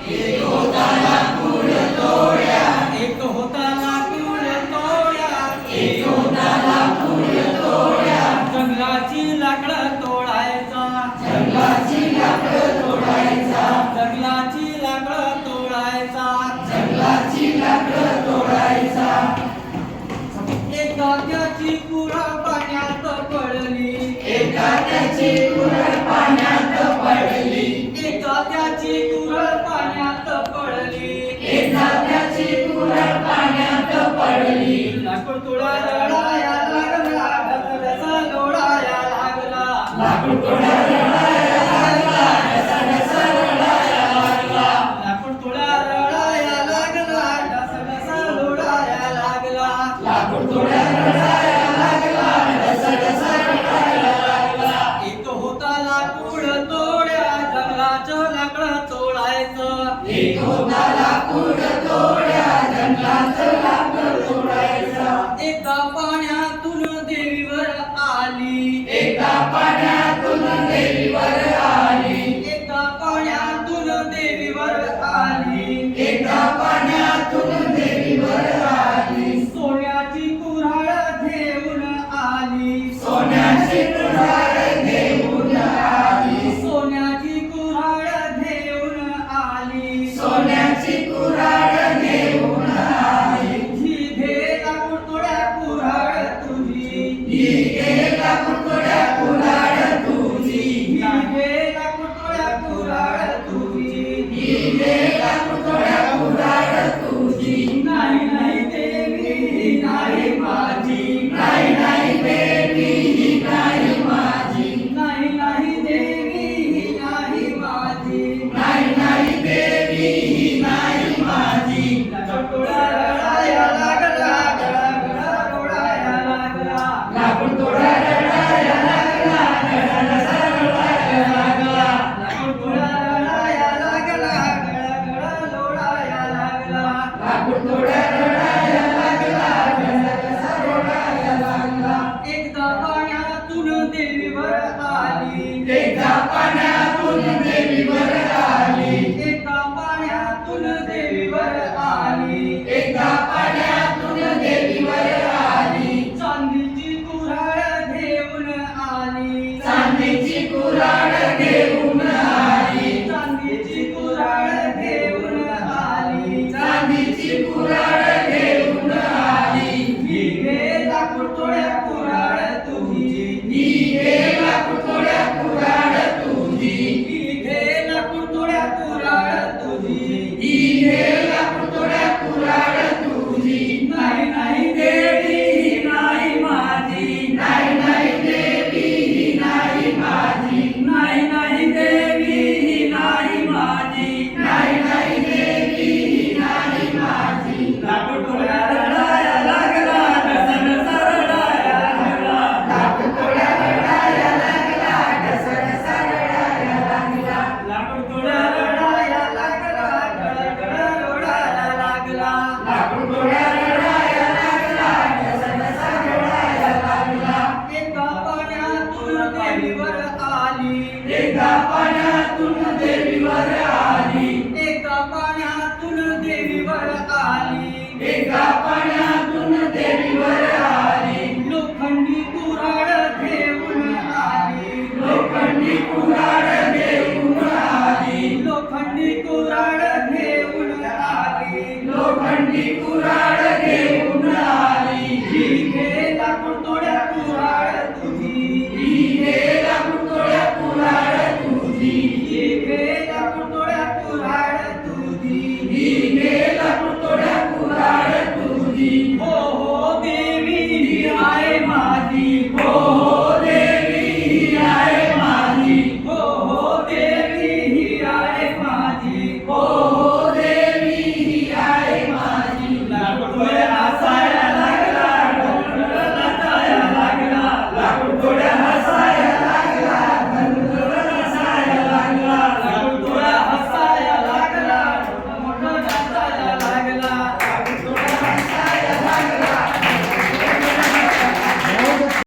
एक होता लाकूड तोड्या, एक होता लाकूड तोड्या, एक होता लाकूड तोड्या. जंगलाची लाकडं तोडायचा, जंगलाची लाकडं तोडायचा, जंगलाची लाकडं तोडायचा, जंगलाची लाकडं तोडायचा. एका त्याची कुऱ्हाड पाण्यात पडली, एका त्याची कुऱ्हाड पाण्यात पडली, एका त्याची कुऱ्हाड पाण्यात पडली, एका त्याची कुऱ्हाड पाण्यात पडली. लाकूड तोडा रडाया लागला, ढसाढसा लोळाया लागला, लाकूड तोडा रडाया लागला, ढसाढसा लोळाया लागला, लाकूड तोडा रडाया लागला, ढसाढसा लोळाया लागला, लाकूड तोडा रडाया लागला, ढसाढसा लोळाया लागला. एक होता लाकूड तोड्या, जंगलाचं लाकडं तोडायचं, एक होता लाकूड तोड्या, जंगलाचं लाकडं तोडायचं. एका पाण्यातून देवीवर आली, एका पाण्यातून देवीवर आली, एका पाण्यातून देवीवर आली, एका पाण्यातून देवीवर आली. सोन्याची कुऱ्हाड घेऊन आली, सोन्याची कुऱ्हाड घेऊन आली, सोन्याची कुऱ्हाड घेऊन आली, सोन्याची कुऱ्हाड घेऊन आली. ही घे लाकूड तोड्या कुऱ्हाड तुझी, ही घे लाकूड तोड्या कुऱ्हाड तुझी, ही घे लाकूड तोड्या कुऱ्हाड तुझी, ही घे लाकूड तोड्या कुऱ्हाड तुझी. नाही नाही देवी ही नाही माझी, नाही नाही देवी ही नाही माझी, नाही नाही देवी ही नाही माझी, नाही नाही देवी ही नाही माझी. लाकूड तोडा रडाया लागला, गडा गडा रोडाया लागला, लाकूड तोडा रडाया लागला, ढसाढसा लोळाया लागला, लाकूड तोडा रडाया लागला, गडा गडा लोळाया लागला, लाकूड तोडा रडाया लागला, ढसाढसा लोळाया लागला. एकदा पाण्यातून देवीवर आली, एकदा पाण्यातून देवीवर आली, एका पाण्यातून देवीवर आली, एका पाण्यातून देवीवर आली. चांदीची कुऱ्हाड घेऊन आली, चांदीची कुऱ्हाड घेऊन आली, चांदीची कुऱ्हाड घेऊन आली, चांदीची कुऱ्हाड घेऊन आली. ही घे लाकूड तोड्या कुऱ्हाड तुझी, ही घे लाकूड तोड्या कुऱ्हाड तुझी, ही घे लाकूड तोड्या कुऱ्हाड तुझी, ही घे लाकूड तोड्या कुऱ्हाड तुझी. नाही नाही देवी ही नाही माझी, नाही नाही देवी ही नाही माझी, नाही नाही देवी ही नाही माझी, नाही नाही देवी ही नाही माझी. लाकूड तोड्या रडाया लागला, ढसाढसा रडाया लागला, लाकूड तोड्या रडाया लागला, ढसाढसा रडाया लागला, लाकूड तोड्या रडाया लागला, गडा गडा रोडाया लागला, लाकूड तोड्या रडाया लागला, ढसाढसा रोडाया लागला. एका पाण्यातून देवीवर आली, एका पाण्यातून देवीवर आली, एका पाण्यातून देवीवर आली, एका पाण्यातून देवीवर आली. लोखंडी कुऱ्हाड घेऊन आली, लोखंडी कुऱ्हाड घेऊन आली, लोखंडी कुऱ्हाड घेऊन आली, लोखंडी कुऱ्हाड घेऊन आली. ही घे लाकूड तोड्या कुऱ्हाड तुझी, ही घे लाकूड तोड्या कुऱ्हाड तुझी,